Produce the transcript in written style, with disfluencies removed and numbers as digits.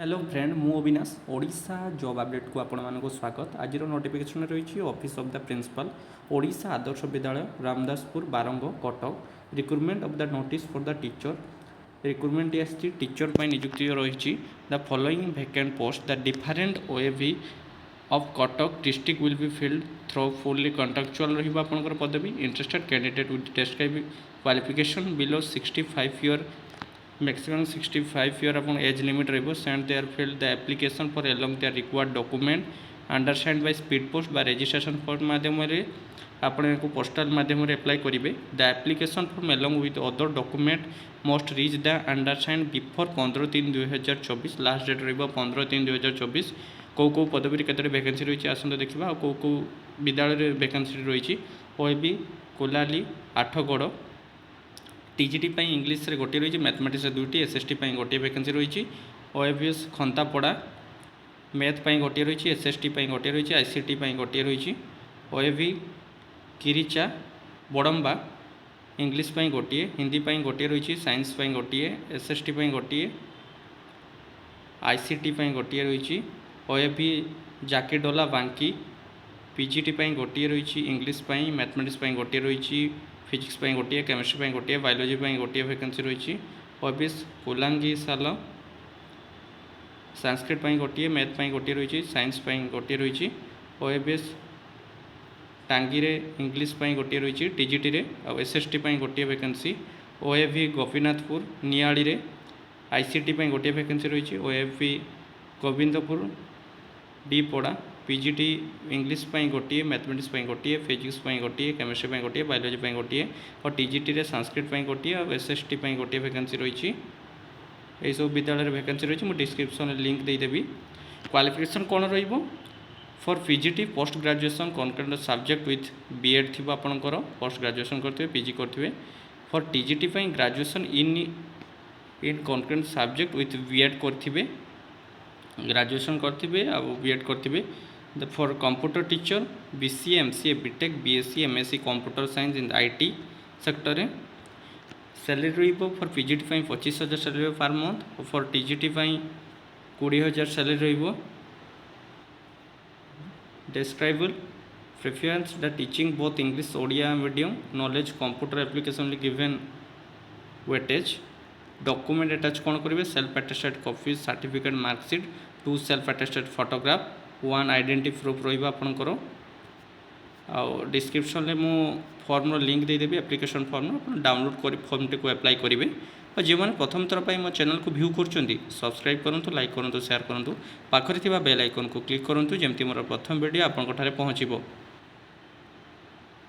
Hello friend मु Avinash Odisha job update को आपण मानक स्वागत आज नोटिफिकेशन रही office of the principal Odisha Adarsha Vidyalaya Ramdaspur Barang Cuttack recruitment of the notice for the teacher recruitment आसी टीचर पर नियुक्ति रही the following vacant post the different OAV of Cuttack district will be filled through fully contractual रहा पदवी interested candidate with test qualification below 65 year maximum 65 year upon age limit रहिबो send their filled the application for along their required document undersigned by speed post by registration form माध्यम रे आपण को postal माध्यम रे apply करिवे the application form along with other document must reach the undersigned before 15/3/2024 last date रहिबो 15/3/2024 को पदवी रे केते वैकेंसी रही आसंत देखिबा को विद्यालय रे वैकेंसी रही ओएबी कोलाली आठगड़ टीजीटी इंग्लीश रे गोटे रही मैथमेटिक्स दुईटी एसएसटी गोटे वैकेंसी रही ओएबीएस खंतापड़ा मैथ गोटे रही एसएसटी गोटे रही आईसीटी गोटे रही ओएबी किरीचा बड़म्बा इंग्लीश गोटे हिंदी गोटे रही साइंस गोटे एसएसटी गोटे आईसीटी गोटे रही ओएबी जाकेडोला बांकी पीजीटी गोटे रही इंग्लीश मैथमेटिक्स गोटे रही फिजिक्स गोटे केमिस्ट्री गोटे बायोलोजी गोटे वैकेंसी रही ओबीएस कोलांगी साल संस्कृत गोटे मैथ गोटे रही साइंस गोटे रही ओएबीएस टांगीरे इंग्लीश गोटे रही टीजीटी रे और एसएसटी गोटे वैकेंसी ओएवी गोपीनाथपुर नियाड़ी रे आईसीटी गोटे वैकेंसी रही ओएवी गोविंदपुर डीपड़ा पीजीटी इंग्लीश गोटे मैथमेटिक्स गोटे फिजिक्स गोटे केमिस्ट्री गोटे बायोलोजी गोटे और टीजीटी रे संस्कृत गोटे और एसएसटी गोटे वैकेंसी रही यही सब विद्यालय वैकेंसी रही मुझे डिस्क्रिप्शन लिंक देदेवी क्वालिफिकेशन कौन रही for PGT post graduation concurrent subject with BEd थी आपंकर पोस्ट ग्रेजुएशन करेंगे पीजी करेंगे for TGT graduation in concurrent subject with BEd करेंगे ग्रेजुएशन करेंगे आ बीएड करेंगे for computer teacher BCA MCA BTech BSc MSc computer science in IT sector salary रही for PGT 25,000 salary per month for TGT 20,000 salary रही desirable preference the teaching both English Odia medium knowledge computer application given weightage document attach कौन करेंगे self attested copy certificate marksheet 2 self attested photograph 1 identity proof रही आपंकर description में मु form link देदेवी application form download कर form टी apply करेंगे और जो मैंने प्रथम थर पर मो चैनल को व्यू कर सब्सक्राइब करूँ लाइक करूँ शेयर करूँ पाखरे बेल आइकन को क्लिक करूँ जमती मोर प्रथम वीडियो आपंक पहुँचब।